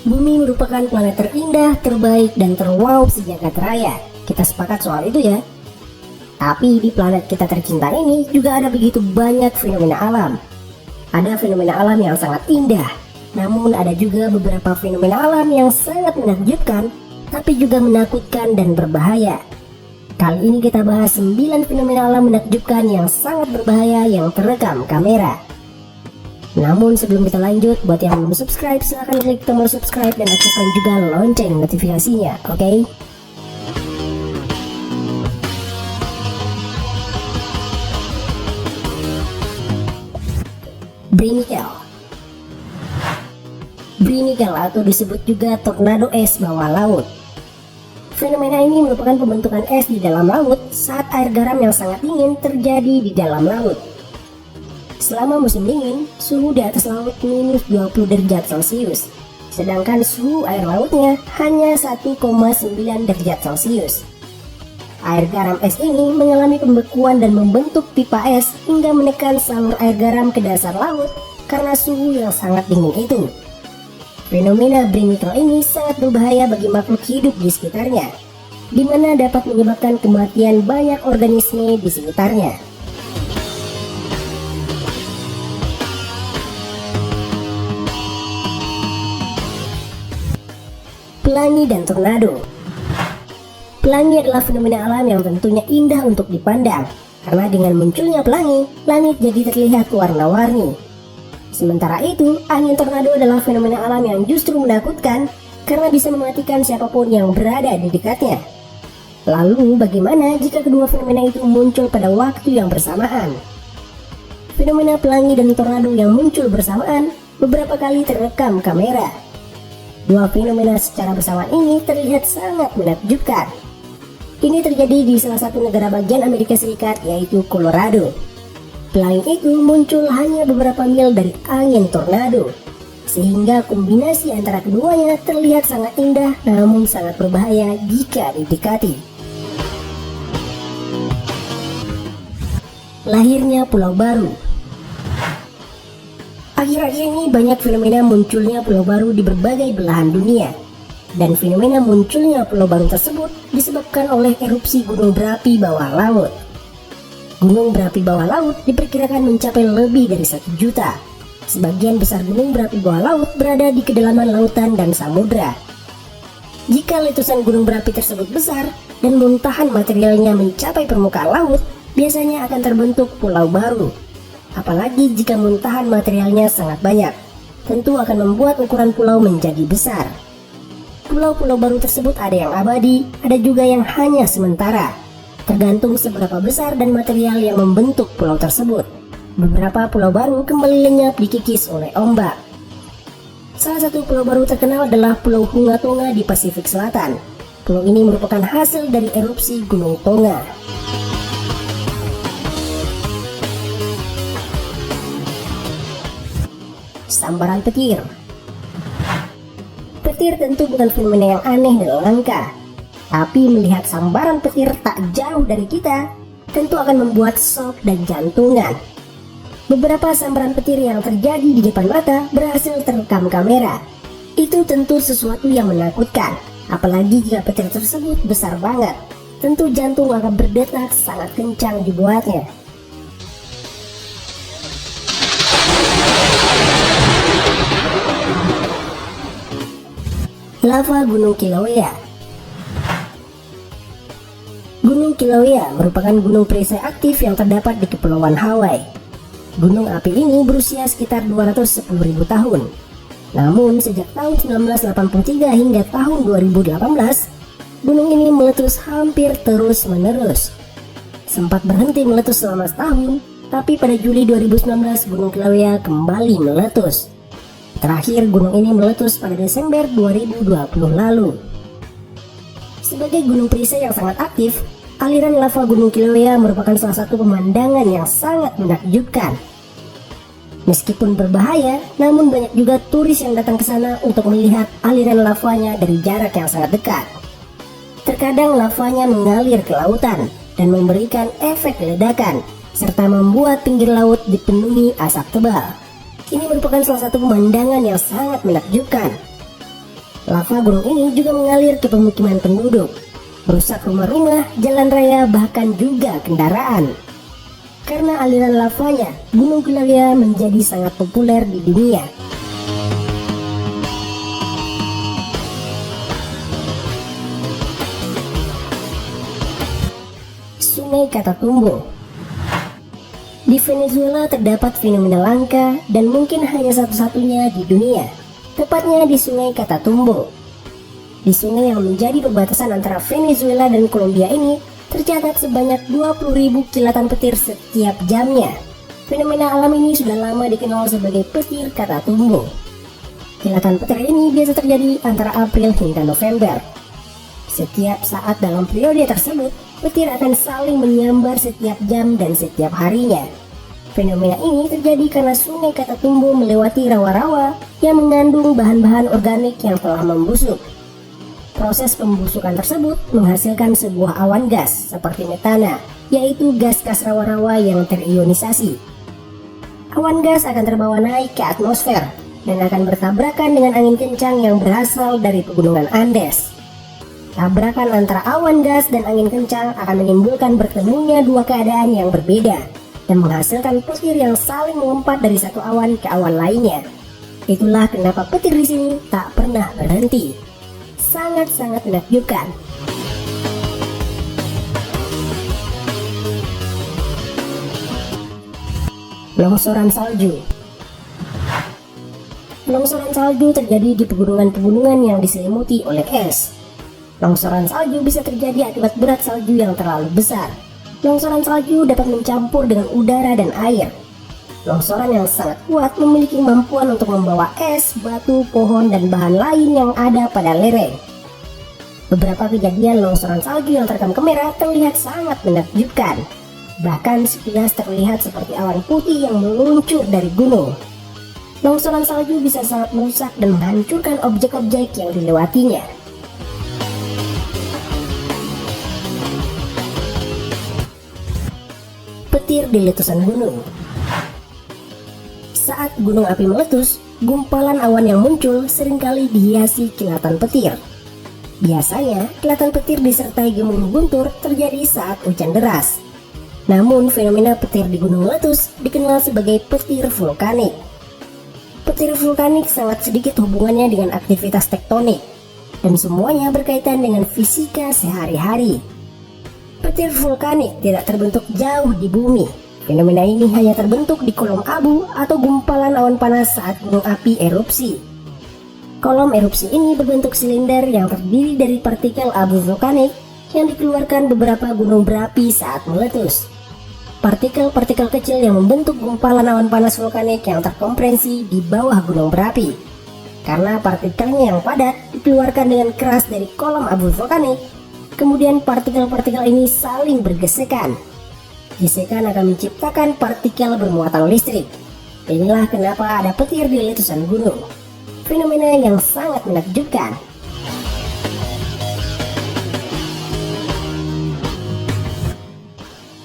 Bumi merupakan planet terindah, terbaik, dan terwow sejagat raya. Kita sepakat soal itu ya. Tapi di planet kita tercinta ini juga ada begitu banyak fenomena alam. Ada fenomena alam yang sangat indah, namun ada juga beberapa fenomena alam yang sangat menakjubkan, tapi juga menakutkan dan berbahaya. Kali ini kita bahas 9 fenomena alam menakjubkan yang sangat berbahaya yang terekam kamera. Namun sebelum kita lanjut, buat yang belum subscribe, silahkan klik tombol subscribe dan aktifkan juga lonceng notifikasinya, oke? Brinikel. Brinikel atau disebut juga tornado es bawah laut. Fenomena ini merupakan pembentukan es di dalam laut saat air garam yang sangat dingin terjadi di dalam laut. Selama musim dingin, suhu di atas laut minus 20 derajat Celcius, sedangkan suhu air lautnya hanya 1,9 derajat Celcius. Air garam es ini mengalami pembekuan dan membentuk pipa es hingga menekan salur air garam ke dasar laut karena suhu yang sangat dingin itu. Fenomena Brinikel ini sangat berbahaya bagi makhluk hidup di sekitarnya, di mana dapat menyebabkan kematian banyak organisme di sekitarnya. Pelangi dan tornado. Pelangi adalah fenomena alam yang tentunya indah untuk dipandang, karena dengan munculnya pelangi, langit jadi terlihat warna-warni. Sementara itu, angin tornado adalah fenomena alam yang justru menakutkan, karena bisa mematikan siapapun yang berada di dekatnya. Lalu, bagaimana jika kedua fenomena itu muncul pada waktu yang bersamaan? Fenomena pelangi dan tornado yang muncul bersamaan beberapa kali terekam kamera. Dua fenomena secara bersamaan ini terlihat sangat menakjubkan. Ini terjadi di salah satu negara bagian Amerika Serikat, yaitu Colorado. Pelangi itu muncul hanya beberapa mil dari angin tornado, sehingga kombinasi antara keduanya terlihat sangat indah namun sangat berbahaya jika didekati. Lahirnya pulau baru. Akhir-akhir ini banyak fenomena munculnya pulau baru di berbagai belahan dunia, dan fenomena munculnya pulau baru tersebut disebabkan oleh erupsi gunung berapi bawah laut. Gunung berapi bawah laut diperkirakan mencapai lebih dari 1 juta. Sebagian besar gunung berapi bawah laut berada di kedalaman lautan dan samudra. Jika letusan gunung berapi tersebut besar dan muntahan materialnya mencapai permukaan laut, biasanya akan terbentuk pulau baru. Apalagi jika muntahan materialnya sangat banyak, tentu akan membuat ukuran pulau menjadi besar. Pulau-pulau baru tersebut ada yang abadi, ada juga yang hanya sementara, tergantung seberapa besar dan material yang membentuk pulau tersebut. Beberapa pulau baru kembali lenyap dikikis oleh ombak. Salah satu pulau baru terkenal adalah Pulau Hunga Tonga di Pasifik Selatan. Pulau ini merupakan hasil dari erupsi Gunung Tonga. Sambaran petir. Petir tentu bukan fenomena yang aneh dan langka, tapi melihat sambaran petir tak jauh dari kita, tentu akan membuat shock dan jantungan. Beberapa sambaran petir yang terjadi di depan mata berhasil terekam kamera. Itu tentu sesuatu yang menakutkan, apalagi jika petir tersebut besar banget. Tentu jantung akan berdetak sangat kencang dibuatnya. Lava Gunung Kilauea. Gunung Kilauea merupakan gunung perisai aktif yang terdapat di Kepulauan Hawaii. Gunung api ini berusia sekitar 210.000 tahun. Namun sejak tahun 1983 hingga tahun 2018, gunung ini meletus hampir terus-menerus. Sempat berhenti meletus selama setahun, tapi pada Juli 2019 Gunung Kilauea kembali meletus. Terakhir gunung ini meletus pada Desember 2020 lalu. Sebagai gunung perisai yang sangat aktif, aliran lava Gunung Kilauea merupakan salah satu pemandangan yang sangat menakjubkan. Meskipun berbahaya, namun banyak juga turis yang datang ke sana untuk melihat aliran lavanya dari jarak yang sangat dekat. Terkadang lavanya mengalir ke lautan dan memberikan efek ledakan, serta membuat pinggir laut dipenuhi asap tebal. Ini merupakan salah satu pemandangan yang sangat menakjubkan. Lava gunung ini juga mengalir ke pemukiman penduduk, merusak rumah-rumah, jalan raya, bahkan juga kendaraan. Karena aliran lavanya, Gunung Himalaya menjadi sangat populer di dunia. Sungai Catatumbo. Di Venezuela terdapat fenomena langka dan mungkin hanya satu-satunya di dunia, tepatnya di Sungai Catatumbo. Di sungai yang menjadi perbatasan antara Venezuela dan Kolombia ini, tercatat sebanyak 20.000 kilatan petir setiap jamnya. Fenomena alam ini sudah lama dikenal sebagai petir Catatumbo. Kilatan petir ini biasa terjadi antara April hingga November. Setiap saat dalam periode tersebut, petir akan saling menyambar setiap jam dan setiap harinya. Fenomena ini terjadi karena Sungai Catatumbo melewati rawa-rawa yang mengandung bahan-bahan organik yang telah membusuk. Proses pembusukan tersebut menghasilkan sebuah awan gas seperti metana, yaitu gas-gas rawa-rawa yang terionisasi. Awan gas akan terbawa naik ke atmosfer dan akan bertabrakan dengan angin kencang yang berasal dari pegunungan Andes. Tabrakan antara awan gas dan angin kencang akan menimbulkan bertemunya dua keadaan yang berbeda dan menghasilkan petir yang saling melompat dari satu awan ke awan lainnya. Itulah kenapa petir di sini tak pernah berhenti. Sangat-sangat menakjubkan. Longsoran salju. Longsoran salju terjadi di pegunungan-pegunungan yang diselimuti oleh es. Longsoran salju bisa terjadi akibat berat salju yang terlalu besar. Longsoran salju dapat mencampur dengan udara dan air. Longsoran yang sangat kuat memiliki kemampuan untuk membawa es, batu, pohon, dan bahan lain yang ada pada lereng. Beberapa kejadian longsoran salju yang terekam kamera terlihat sangat menakjubkan. Bahkan sekilas terlihat seperti awan putih yang meluncur dari gunung. Longsoran salju bisa sangat merusak dan menghancurkan objek-objek yang dilewatinya. Petir di letusan gunung. Saat gunung api meletus, gumpalan awan yang muncul seringkali dihiasi kilatan petir. Biasanya, kilatan petir disertai gemuruh guntur terjadi saat hujan deras. Namun, fenomena petir di gunung meletus dikenal sebagai petir vulkanik. Petir vulkanik sangat sedikit hubungannya dengan aktivitas tektonik, dan semuanya berkaitan dengan fisika sehari-hari. Petir vulkanik tidak terbentuk jauh di bumi. Fenomena ini hanya terbentuk di kolom abu atau gumpalan awan panas saat gunung api erupsi. Kolom erupsi ini berbentuk silinder yang terdiri dari partikel abu vulkanik yang dikeluarkan beberapa gunung berapi saat meletus. Partikel-partikel kecil yang membentuk gumpalan awan panas vulkanik yang terkompresi di bawah gunung berapi. Karena partikelnya yang padat dikeluarkan dengan keras dari kolom abu vulkanik, kemudian partikel-partikel ini saling bergesekan. Gesekan akan menciptakan partikel bermuatan listrik. Inilah kenapa ada petir di letusan gunung. Fenomena yang sangat menakjubkan.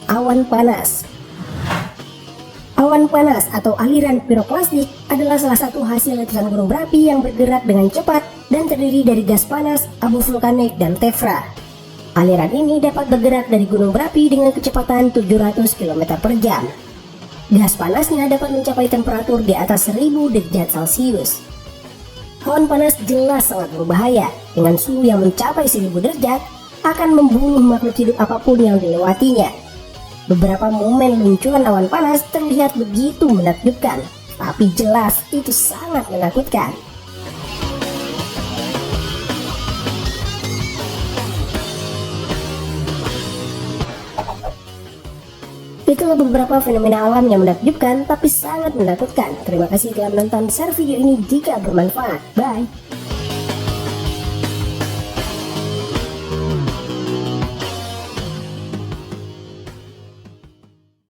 Awan panas. Awan panas atau aliran piroklastik adalah salah satu hasil letusan gunung berapi yang bergerak dengan cepat dan terdiri dari gas panas, abu vulkanik, dan tefra. Aliran ini dapat bergerak dari gunung berapi dengan kecepatan 700 km per jam. Gas panasnya dapat mencapai temperatur di atas 1000 derajat Celcius. Awan panas jelas sangat berbahaya. Dengan suhu yang mencapai 1000 derajat akan membunuh makhluk hidup apapun yang dilewatinya. Beberapa momen luncuran awan panas terlihat begitu menakjubkan, tapi jelas itu sangat menakutkan. Itulah beberapa fenomena alam yang menakjubkan tapi sangat menakutkan. Terima kasih telah menonton. Share video ini jika bermanfaat. Bye.